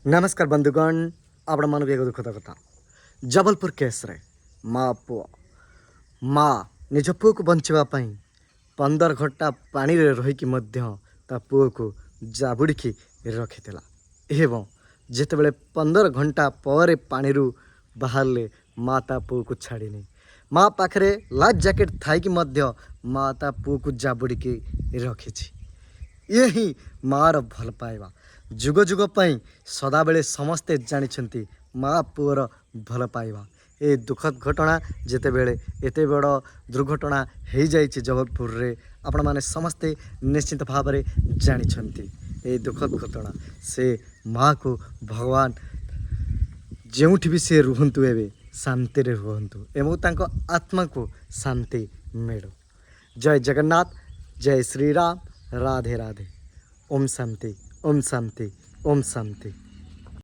नमस्कार बंधुगण आपण मानव एक दुखद कथा जबलपुर केस रे माँ पुआ माँ निज पुओ को बचापी 15 घंटा पानी रे रहीकि ता पुओ को जाबुड़ी रखिला एवं जितेबले 15 घंटा पर पानी बाहर माँ ता पुओ को छाड़नी माँ पाखे लाइफ जैकेट थी माँ ता पुओ को जाबुड़ी रखी यही मार भल पाइबा जुग जुग पई सदाबेले समस्ते जानिछंती माँ पुअर भल पाइबा ए दुखद घटना जितेबले एते बड़ दुर्घटना हो जाइए जबलपुर रे आपण माने समस्ते निश्चित भाव में जानिछंती ए दुखद घटना से माँ को भगवान जोठी भी से रुहंतु एवं शांति रे रुहंतु एवं तांको आत्मा को शांति मिलू। जय जगन्नाथ, जय श्री राम, राधे राधे। ओम शांति, ओम शांति, ओम शांति।